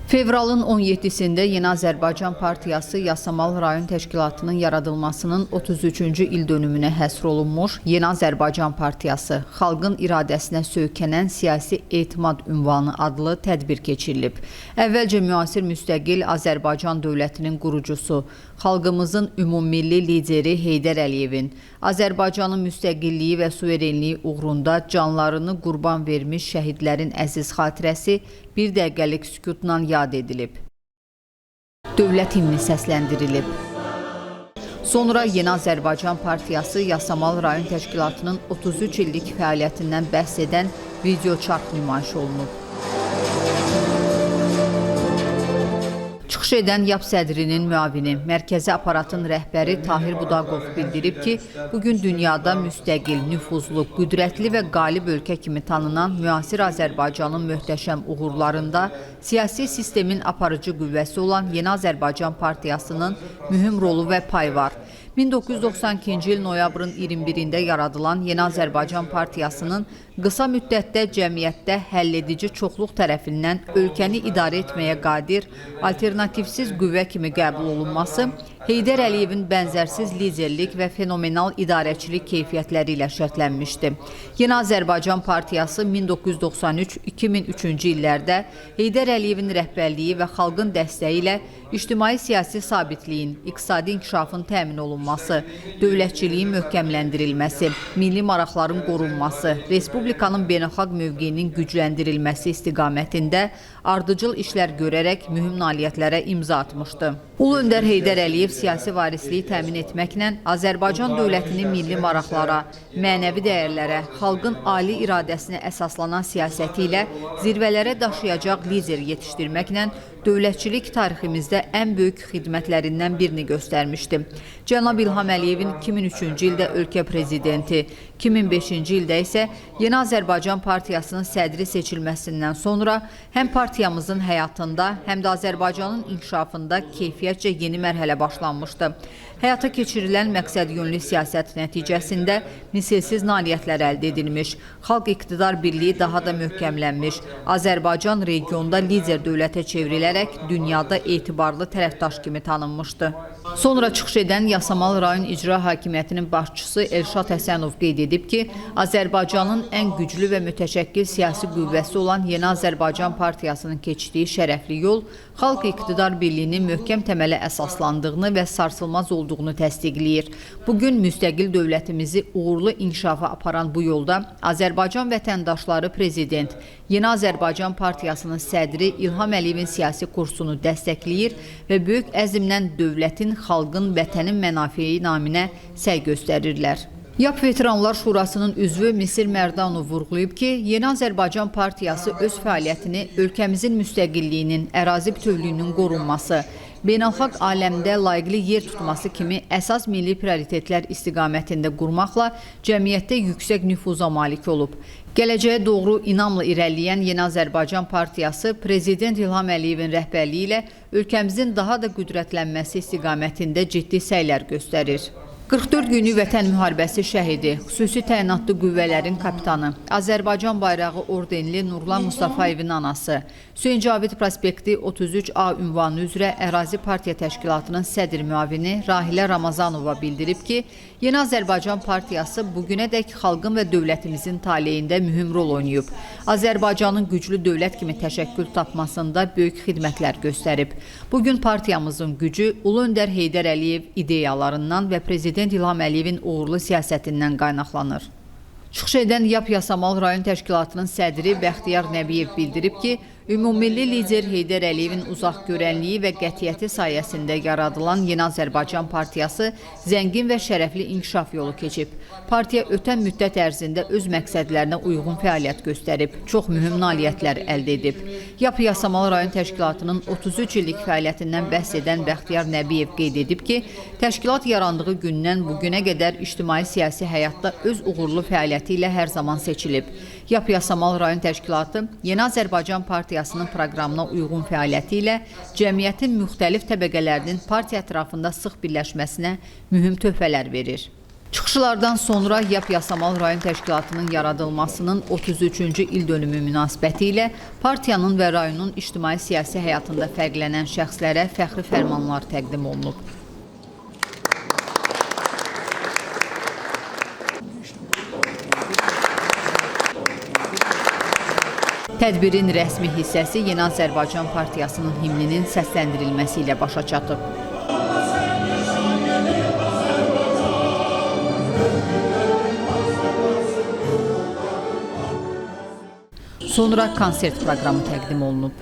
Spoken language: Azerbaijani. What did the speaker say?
Fevralın 17-sində Yeni Azərbaycan Partiyası Yasamal rayon təşkilatının yaradılmasının 33-cü il dönümünə həsr olunmuş Yeni Azərbaycan Partiyası xalqın iradəsinə söykənən siyasi etimad ünvanı adlı tədbir keçirilib. Əvvəlcə müasir müstəqil Azərbaycan dövlətinin qurucusu, xalqımızın ümummilli lideri Heydər Əliyevin Azərbaycanın müstəqilliyi və suverenliyi uğrunda canlarını qurban vermiş şəhidlərin əziz xatirəsi bir dəqiqəlik sükutla yad edilib. Dövlət himni səsləndirilib. Sonra Yeni Azərbaycan Partiyası Yasamal rayon təşkilatının 33 illik fəaliyyətindən bəhs edən video çarx nümayiş olunub. Çıxış edən YAP sədrinin müavini, mərkəzi aparatın rəhbəri Tahir Budaqov bildirib ki, bugün dünyada müstəqil, nüfuzlu, qüdrətli və qalib ölkə kimi tanınan müasir Azərbaycanın möhtəşəm uğurlarında siyasi sistemin aparıcı qüvvəsi olan Yeni Azərbaycan Partiyasının mühüm rolu və payı var. 1992-ci il noyabrın 21-də yaradılan Yeni Azərbaycan Partiyasının qısa müddətdə cəmiyyətdə həlledici çoxluq tərəfindən ölkəni idarə etməyə qadir, alternativsiz qüvvə kimi qəbul olunması, Heydər Əliyevin bənzərsiz liderlik və fenomenal idarəçilik keyfiyyətləri ilə şərtlənmişdi. Yeni Azərbaycan Partiyası 1993-2003-cü illərdə Heydər Əliyevin rəhbərliyi və xalqın dəstəyi ilə ictimai-siyasi sabitliyin, iqtisadi inkişafın təmin olunması, dövlətçiliyin möhkəmləndirilməsi, milli maraqların qorunması, Respublikanın beynəlxalq mövqeyinin gücləndirilməsi istiqamətində ardıcıl işlər görərək mühüm nailiyyətlərə imza atmışdı. Ulu öndər Heydər Əliyev siyasi varisliyi təmin etməklə Azərbaycan dövlətinin milli maraqlara, mənəvi dəyərlərə, xalqın ali iradəsinə əsaslanan siyasəti ilə zirvələrə daşıyacaq lider yetişdirməklə dövlətçilik tariximizdə ən böyük xidmətlərindən birini göstərmişdi. Cənab İlham Əliyevin 2003-cü ildə ölkə prezidenti, 2005-ci ildə isə Yeni Azərbaycan Partiyasının sədri seçilməsindən sonra həm partiyamızın həyatında, həm də Azərbaycanın inkişafında keyfiyyətcə yeni mərhələ başlanmışdı. Həyata keçirilən məqsədyönlü siyasət nəticəsində misilsiz nailiyyətlər əldə edilmiş, xalq-iqtidar birliyi daha da möhkəmlənmiş, Azərbaycan regionda lider dövlətə çevrilərək dünyada etibarlı tərəfdaş kimi tanınmışdı. Sonra çıxış edən Yasamal rayon icra hakimiyyətinin başçısı Elşad Həsənov qeyd edib ki, Azərbaycanın ən güclü və mütəşəkkil siyasi qüvvəsi olan Yeni Azərbaycan Partiyasının keçdiyi şərəfli yol xalq-iqtidar birliyinin möhkəm təmələ əsaslandığını və sarsılmaz olduğunu təsdiqləyir. Bugün müstəqil dövlətimizi uğurlu inkişafa aparan bu yolda Azərbaycan vətəndaşları prezident, Yeni Azərbaycan Partiyasının sədri İlham Əliyevin siyasi kursunu dəstəkləyir və böyük əzmlə dövlətin, xalqın, vətənin mənafeyi naminə səy göstərirlər. YAP Veteranlar Şurasının üzvü Misir Mərdanov vurğulayıb ki, Yeni Azərbaycan Partiyası öz fəaliyyətini ölkəmizin müstəqilliyinin, ərazi bütövlüyünün qorunması, beynəlxalq aləmdə layiqli yer tutması kimi əsas milli prioritetlər istiqamətində qurmaqla cəmiyyətdə yüksək nüfuza malik olub. Gələcəyə doğru inamla irəliləyən Yeni Azərbaycan Partiyası Prezident İlham Əliyevin rəhbərliyi ilə ölkəmizin daha da qüdrətlənməsi istiqamətində ciddi səylər göstərir. 44 günlük vətən müharibəsi şəhidi, xüsusi təyinatlı qüvvələrin kapitanı, Azərbaycan bayrağı ordenli Nurlan Mustafayevin anası, Hüseyn Cavid prospekti 33A ünvanı üzrə Ərazi Partiya Təşkilatının sədr müavini Rahilə Ramazanova bildirib ki, Yeni Azərbaycan Partiyası bugünədək xalqın və dövlətimizin taleyində mühüm rol oynayıb. Azərbaycanın güclü dövlət kimi təşəkkül tapmasında böyük xidmətlər göstərib. Bugün partiyamızın gücü Ulu öndər Heydər Əliyev ideyalarından və Prezident İlham Əliyevin uğurlu siyasətindən qaynaqlanır. Çıxış edən YAP Yasamal rayon təşkilatının sədri Bəxtiyar Nəbiyev bildirib ki, ümummilli lider Heydər Əliyevin uzaq görənliyi və qətiyyəti sayəsində yaradılan Yeni Azərbaycan Partiyası zəngin və şərəfli inkişaf yolu keçib. Partiya ötən müddət ərzində öz məqsədlərinə uyğun fəaliyyət göstərib, çox mühüm nailiyyətlər əldə edib. YAP Yasamal rayon təşkilatının 33 illik fəaliyyətindən bəhs edən Bəxtiyar Nəbiyev qeyd edib ki, təşkilat yarandığı gündən bugünə qədər ictimai-siyasi həyatda öz uğurlu fəaliyyəti ilə hər zaman seçilib. YAP Yasamal rayon təşkilatı Yeni Azərbaycan Partiyasının proqramına uyğun fəaliyyəti ilə cəmiyyətin müxtəlif təbəqələrinin partiya ətrafında sıx birləşməsinə mühüm töhfələr verir. Çıxışlardan sonra YAP Yasamal rayon təşkilatının yaradılmasının 33-cü ildönümü münasibətilə partiyanın və rayonun ictimai-siyasi həyatında fərqlənən şəxslərə fəxri fərmanlar təqdim olunub. Tədbirin rəsmi hissəsi Yeni Azərbaycan Partiyasının himninin səsləndirilməsi ilə başa çatıb. Sonra konsert proqramı təqdim olunub.